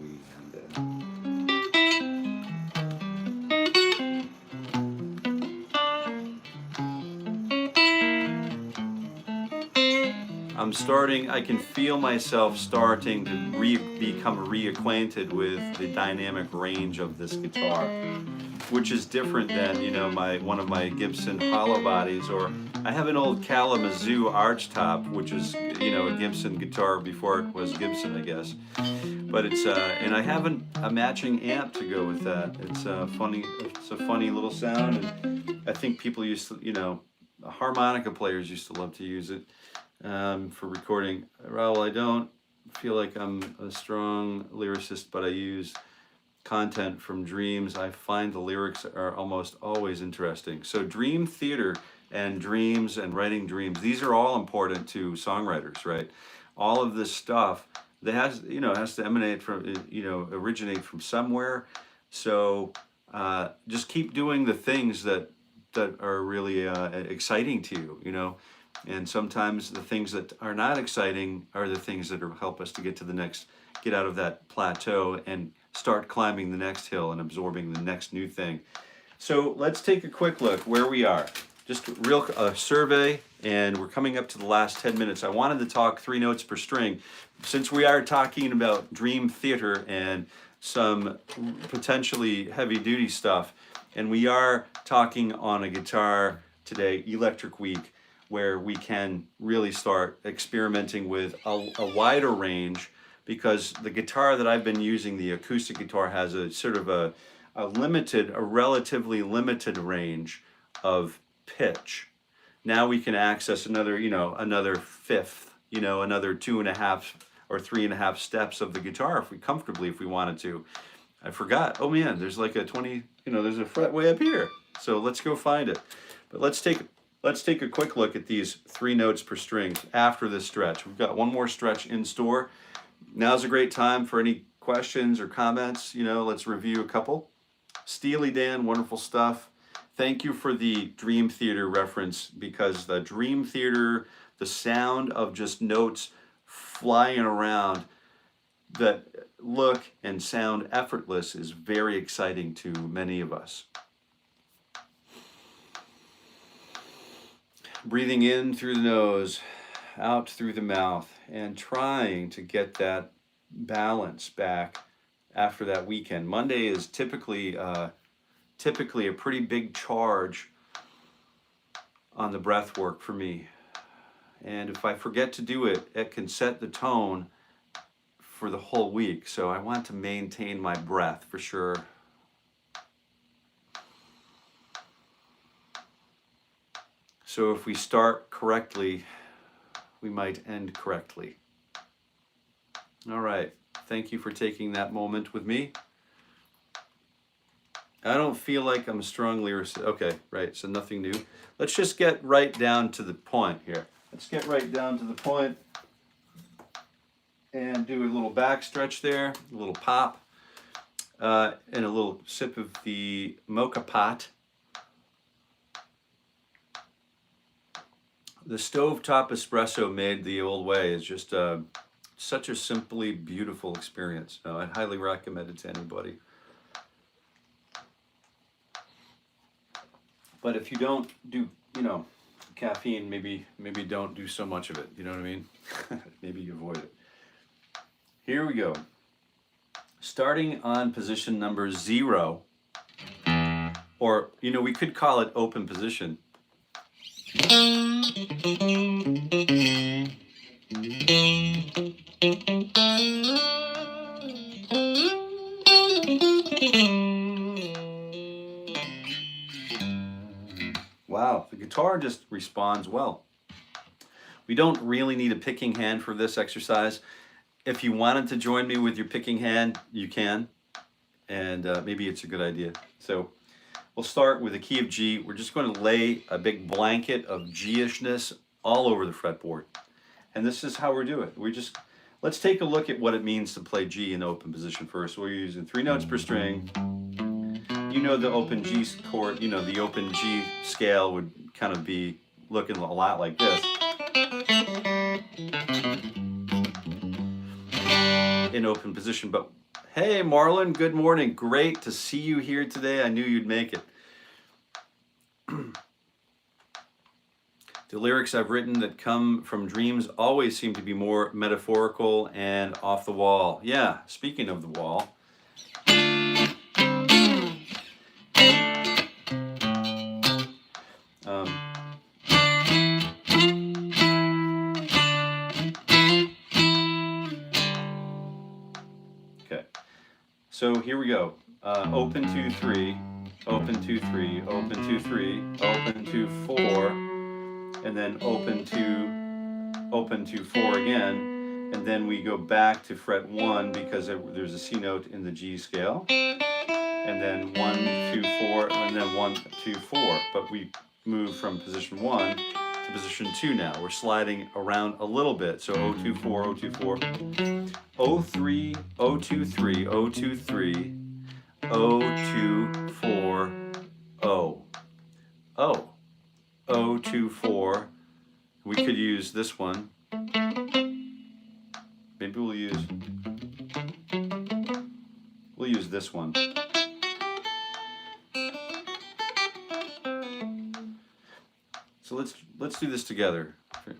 Speaker 1: I can feel myself starting to become reacquainted with the dynamic range of this guitar, which is different than, you know, one of my Gibson hollow bodies, or I have an old Kalamazoo archtop, which is, you know, a Gibson guitar before it was Gibson, I guess. But it's and I have a matching amp to go with that. It's a funny little sound, and I think people used to, you know, harmonica players used to love to use it for recording. Raul, I don't feel like I'm a strong lyricist, but I use content from dreams. I find the lyrics are almost always interesting. So dream theater and dreams and writing dreams, these are all important to songwriters, right? All of this stuff that has to emanate from, you know, originate from somewhere. So just keep doing the things that are really exciting to you, you know. And sometimes the things that are not exciting are the things that help us to get out of that plateau and start climbing the next hill and absorbing the next new thing. So let's take a quick look where we are. Just a real survey, and we're coming up to the last 10 minutes. I wanted to talk 3 notes per string. Since we are talking about dream theater and some potentially heavy-duty stuff, and we are talking on a guitar today, Electric Week, where we can really start experimenting with a wider range, because the guitar that I've been using, the acoustic guitar, has a sort of a relatively limited range of pitch. Now we can access another fifth, you know, another 2.5 or 3.5 steps of the guitar if we wanted to. I forgot, oh man, there's like a 20, you know, there's a fret way up here. So let's go find it. But let's take a quick look at these 3 notes per string after this stretch. We've got one more stretch in store. Now's a great time for any questions or comments. You know, let's review a couple. Steely Dan, wonderful stuff. Thank you for the Dream Theater reference, because the Dream Theater, the sound of just notes flying around that look and sound effortless is very exciting to many of us. Breathing in through the nose, out through the mouth, and trying to get that balance back after that weekend. Monday is typically a pretty big charge on the breath work for me. And if I forget to do it, it can set the tone for the whole week. So I want to maintain my breath for sure. So if we start correctly, we might end correctly. All right, thank you for taking that moment with me. I don't feel like I'm a strong lyricist. Okay, right, so nothing new. Let's just get right down to the point here. Let's get right down to the point and do a little back stretch there, a little pop, and a little sip of the mocha pot. The stovetop espresso made the old way is just such a simply beautiful experience. I'd highly recommend it to anybody. But if you don't do, you know, caffeine, maybe don't do so much of it. You know what I mean? Maybe you avoid it. Here we go. Starting on position number 0, or, you know, we could call it open position. Wow, the guitar just responds well. We don't really need a picking hand for this exercise. If you wanted to join me with your picking hand, you can, and maybe it's a good idea. So we'll start with the key of G. We're just going to lay a big blanket of G-ishness all over the fretboard. And this is how we do it. Let's take a look at what it means to play G in open position first. We're using 3 notes per string. You know the open G chord, you know, the open G scale would kind of be looking a lot like this. In open position. But hey, Marlon, good morning. Great to see you here today. I knew you'd make it. The lyrics I've written that come from dreams always seem to be more metaphorical and off the wall. Yeah, speaking of the wall. So here we go. Open 2 3, open 2 3, open 2 3, open 2 4, and then open 2 4 again, and then we go back to fret 1 because there's a C note in the G scale, and then 1 2 4, and then 1 2 4. But we move from position 1 to position 2 now. We're sliding around a little bit. So 0 2 4, 0 2 4. 0 3, 0 2 3, 0 2 3, 0 2 4, 0. Oh. 0 2 4. We could use this one. Maybe we'll use this one. So let's do this together,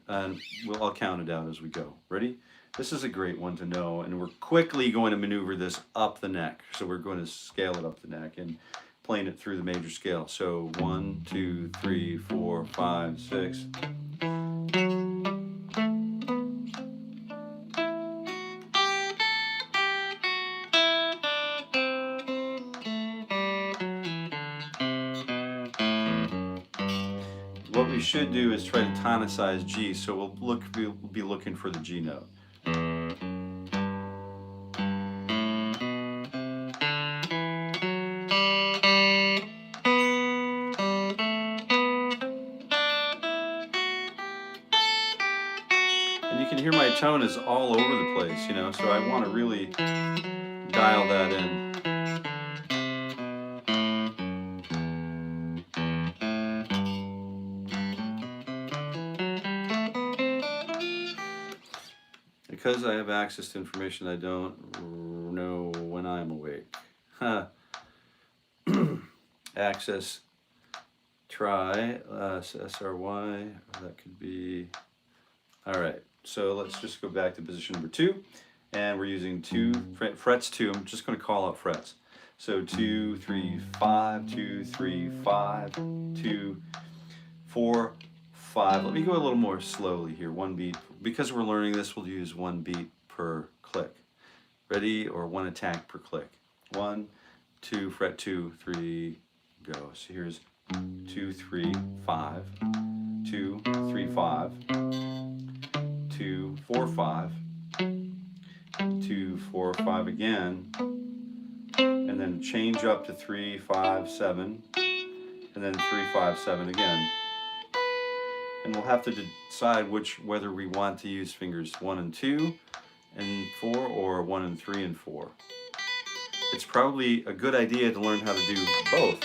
Speaker 1: and I'll count it out as we go. Ready? This is a great one to know, and we're quickly going to maneuver this up the neck. So we're going to scale it up the neck and playing it through the major scale. So 1 2 3 4 5 6. What we should do is try to tonicize G, so we'll be looking for the G note. And you can hear my tone is all over the place, you know, so I want to really dial that in. Because I have access to information I don't know when I'm awake. Access, try, SRY, that could be, all right. So let's just go back to position number 2, and we're using frets 2. I'm just going to call out frets. So 2 3 5, 2 3 5, 2 4 5. Let me go a little more slowly here. 1 beat. Because we're learning this, we'll use 1 beat per click. Ready? Or 1 attack per click. 1 2 fret 2 3 go. So here's 2 3 5, 2 3 5, 2 4 5, 2 4 5 again, and then change up to 3 5 7, and then 3 5 7 again. And we'll have to decide whether we want to use fingers 1 and 2 and 4 or 1 and 3 and 4. It's probably a good idea to learn how to do both.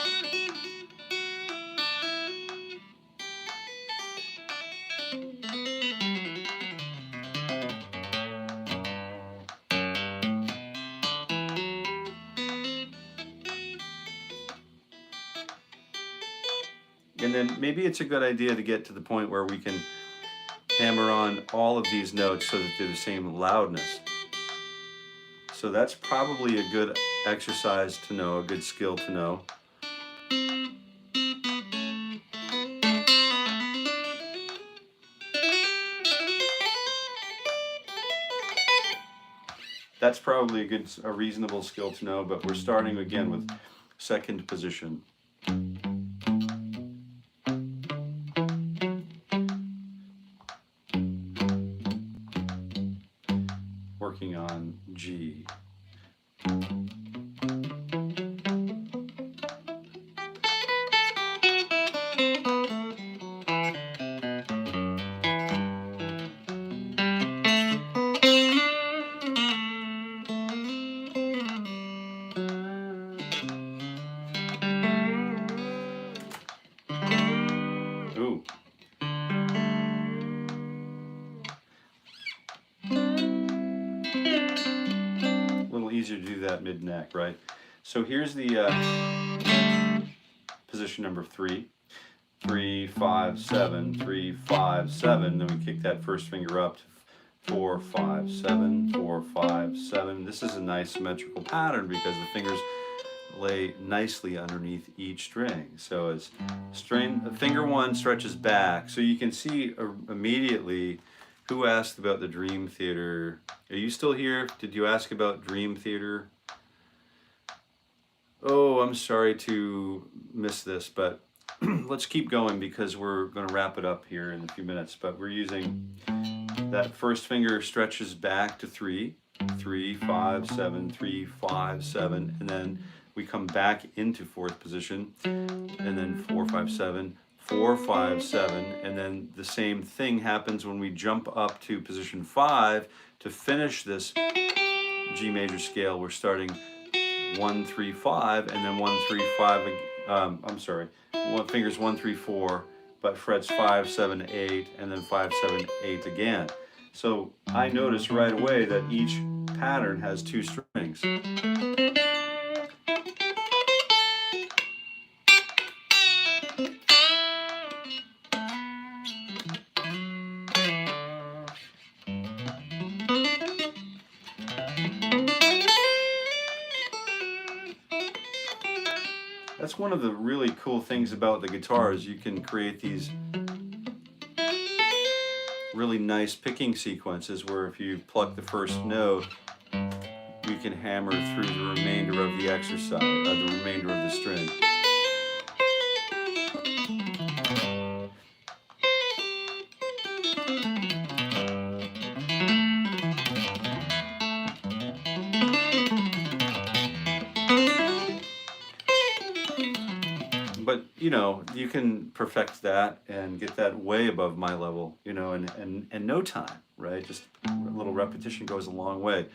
Speaker 1: And then maybe it's a good idea to get to the point where we can hammer on all of these notes so that they're the same loudness. So that's probably a good exercise to know, a good skill to know. That's probably a reasonable skill to know, but we're starting again with second position. Working on G. Ooh. A little easier to do that mid-neck, right? So here's the position number 3. 3, 5, 7, 3, 5, 7. Then we kick that first finger up to 4, 5, 7, 4, 5, 7. This is a nice symmetrical pattern because the fingers lay nicely underneath each string. So as finger 1 stretches back, so you can see immediately who asked about the Dream Theater. Are you still here? Did you ask about Dream Theater? Oh, I'm sorry to miss this, but let's keep going because we're going to wrap it up here in a few minutes. But we're using that first finger stretches back to 3, 3, 5, 7, 3, 5, 7, and then we come back into 4th position, and then 4, 5, 7, 4, 5, 7, and then the same thing happens when we jump up to position 5 to finish this G major scale. We're starting 1, 3, 5, and then 1, 3, 5. I'm sorry, fingers 1, 3, 4, but frets 5, 7, 8, and then 5, 7, 8 again. So I notice right away that each pattern has 2 strings. That's one of the really cool things about the guitar is you can create these really nice picking sequences where if you pluck the first note, we can hammer through the remainder of the exercise, the remainder of the string. But, you know, you can perfect that and get that way above my level, you know, in no time, right? Just a little repetition goes a long way.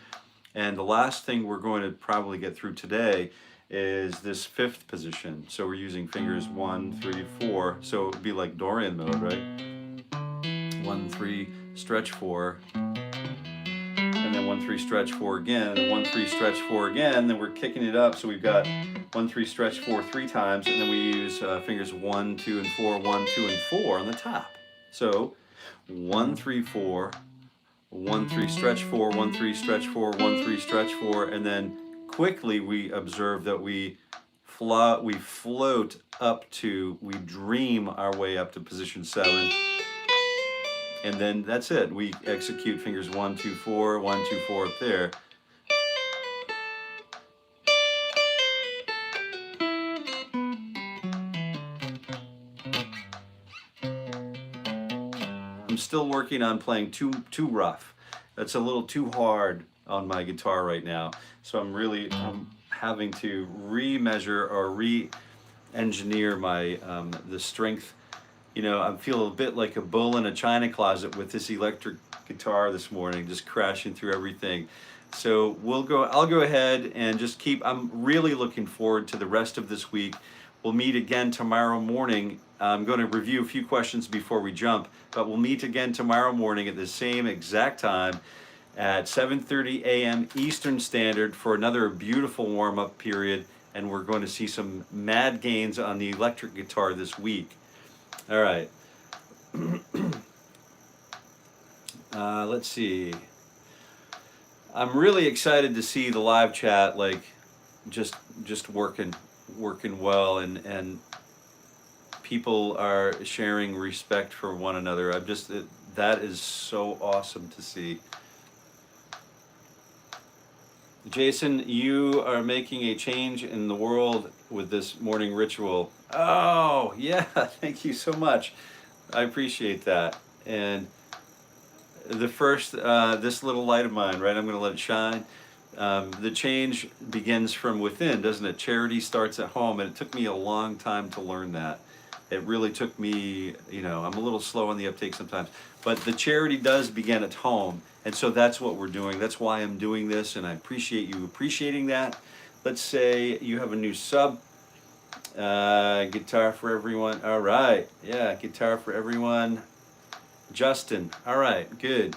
Speaker 1: And the last thing we're going to probably get through today is this 5th position. So we're using fingers 1, 3, 4. So it would be like Dorian mode, right? 1, 3, stretch 4. And then 1, 3, stretch 4 again, and 1, 3, stretch 4 again, then we're kicking it up, so we've got 1, 3, stretch 4 3 times, and then we use fingers 1, 2, and 4, 1, 2, and 4 on the top. So 1, 3, 4, 1, 3, stretch 4, 1, 3, stretch 4, 1, 3, stretch 4, and then quickly we observe that we float up to, we dream our way up to position 7. And then that's it. We execute fingers 1, 2, 4, 1, 2, 4 up there. I'm still working on playing too rough. That's a little too hard on my guitar right now. So I'm having to remeasure or re-engineer my the strength. You know, I feel a bit like a bull in a china closet with this electric guitar this morning, just crashing through everything. So I'll go ahead and just I'm really looking forward to the rest of this week. We'll meet again tomorrow morning. I'm going to review a few questions before we jump, but we'll meet again tomorrow morning at the same exact time at 7:30 a.m. Eastern Standard for another beautiful warm-up period, and we're going to see some mad gains on the electric guitar this week. All right. Let's see. I'm really excited to see the live chat, like, just working well, and people are sharing respect for one another. That is so awesome to see. Jason, you are making a change in the world with this morning ritual. Oh, yeah, thank you so much. I appreciate that. And the first, this little light of mine, right? I'm going to let it shine. The change begins from within, doesn't it? Charity starts at home, and it took me a long time to learn that. It really took me, I'm a little slow on the uptake sometimes, but the charity does begin at home, and so that's what we're doing. That's why I'm doing this, and I appreciate you appreciating that. Let's say you have a new sub, guitar for everyone. All right, yeah, guitar for everyone. Justin, all right, good.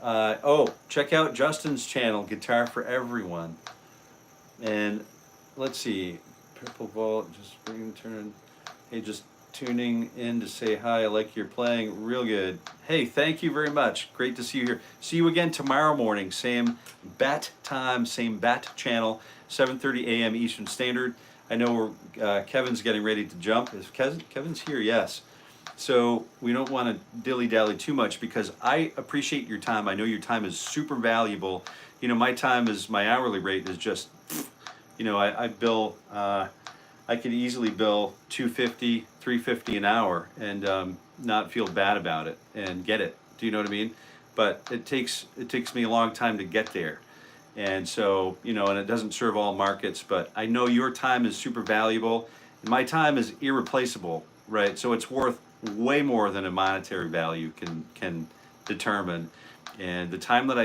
Speaker 1: Oh, check out Justin's channel, Guitar for Everyone. And let's see, Purple Vault, just bring turn. Hey, just tuning in to say hi. I like your playing, real good. Hey, thank you very much. Great to see you here. See you again tomorrow morning, same bat time, same bat channel, 7:30 a.m. Eastern Standard. I know Kevin's getting ready to jump. Is Kevin's here? Yes. So we don't want to dilly-dally too much because I appreciate your time. I know your time is super valuable. My time is, my hourly rate is just, I bill, I could easily bill $250, $350 an hour and not feel bad about it and get it. Do you know what I mean? But it takes me a long time to get there. And so, and it doesn't serve all markets, but I know your time is super valuable. And my time is irreplaceable, right? So it's worth way more than a monetary value can determine. And the time that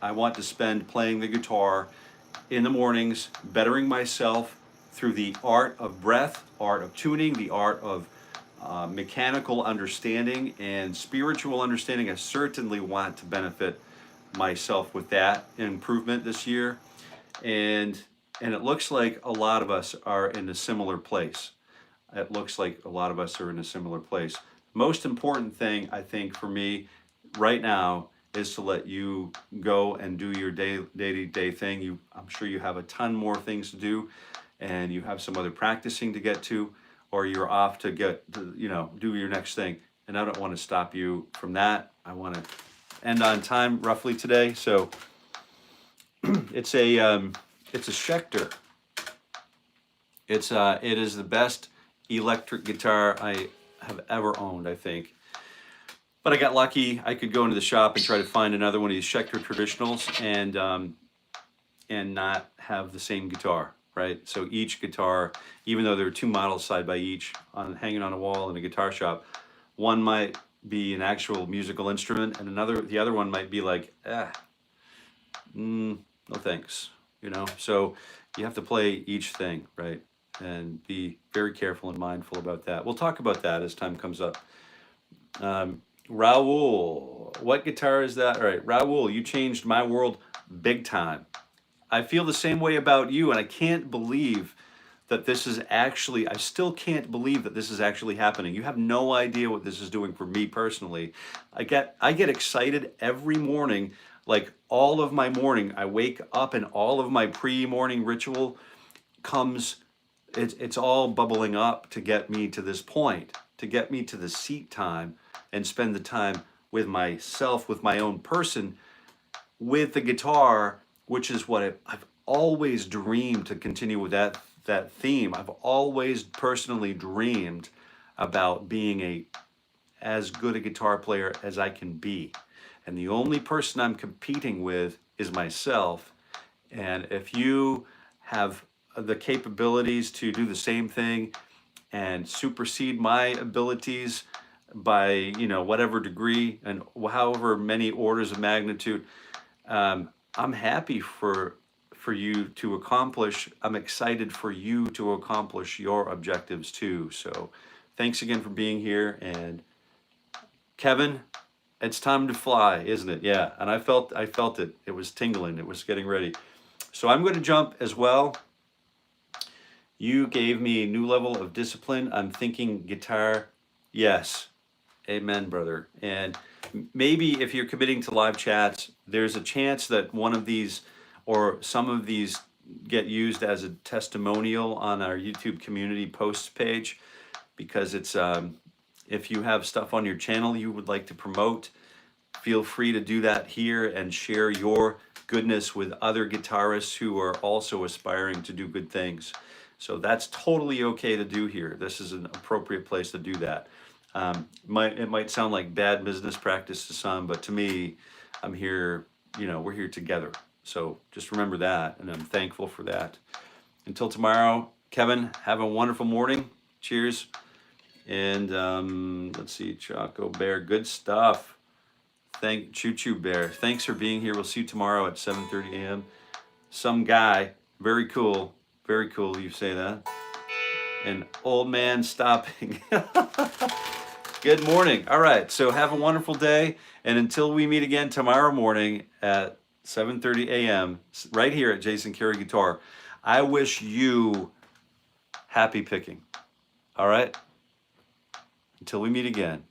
Speaker 1: I want to spend playing the guitar in the mornings, bettering myself through the art of breath, art of tuning, the art of mechanical understanding and spiritual understanding. I certainly want to benefit myself with that improvement this year. And it looks like a lot of us are in a similar place. It looks like a lot of us are in a similar place. Most important thing, I think, for me right now is to let you go and do your day-to-day thing. I'm sure you have a ton more things to do, and you have some other practicing to get to, or you're off to do your next thing. And I don't want to stop you from that. I want to end on time roughly today. So it's a Schecter. It is the best electric guitar I have ever owned, I think. But I got lucky. I could go into the shop and try to find another one of these Schecter traditionals and not have the same guitar, right? So each guitar, even though there are two models side by each hanging on a wall in a guitar shop, one might be an actual musical instrument, and the other one might be like, no thanks, So you have to play each thing, right? And be very careful and mindful about that. We'll talk about that as time comes up. Raul, what guitar is that? All right, Raul, you changed my world big time. I feel the same way about you, and I can't believe that this is actually, I still can't believe that this is actually happening. You have no idea what this is doing for me personally. I get excited every morning, like all of my morning. I wake up and all of my pre-morning ritual comes. It's all bubbling up to get me to this point, to get me to the seat time and spend the time with myself, with my own person, with the guitar, which is what I've always dreamed to continue with that theme. I've always personally dreamed about being as good a guitar player as I can be. And the only person I'm competing with is myself. And if you have the capabilities to do the same thing and supersede my abilities by whatever degree and however many orders of magnitude, I'm happy for you to accomplish. I'm excited for you to accomplish your objectives too. So thanks again for being here. And Kevin, it's time to fly, isn't it? Yeah, and I felt it. It was tingling. It was getting ready. So I'm going to jump as well. You gave me a new level of discipline. I'm thinking guitar. Yes. Amen, brother. And maybe if you're committing to live chats, there's a chance that one of these or some of these get used as a testimonial on our YouTube community posts page, because it's if you have stuff on your channel you would like to promote, feel free to do that here and share your goodness with other guitarists who are also aspiring to do good things. So that's totally okay to do here. This is an appropriate place to do that. It might sound like bad business practice to some, but to me, I'm here, you know, we're here together. So just remember that, and I'm thankful for that. Until tomorrow, Kevin, have a wonderful morning. Cheers. And let's see, 𝗀𝗄𝗍, good stuff. 𝗀𝗁𝗍𝗍. Thanks for being here. We'll see you tomorrow at 7:30 a.m. Some guy, very cool you say that. An old man stopping. Good morning. All right, so have a wonderful day, and until we meet again tomorrow morning at 7:30 a.m. right here at Jason Carey Guitar, I wish you happy picking. All right? Until we meet again.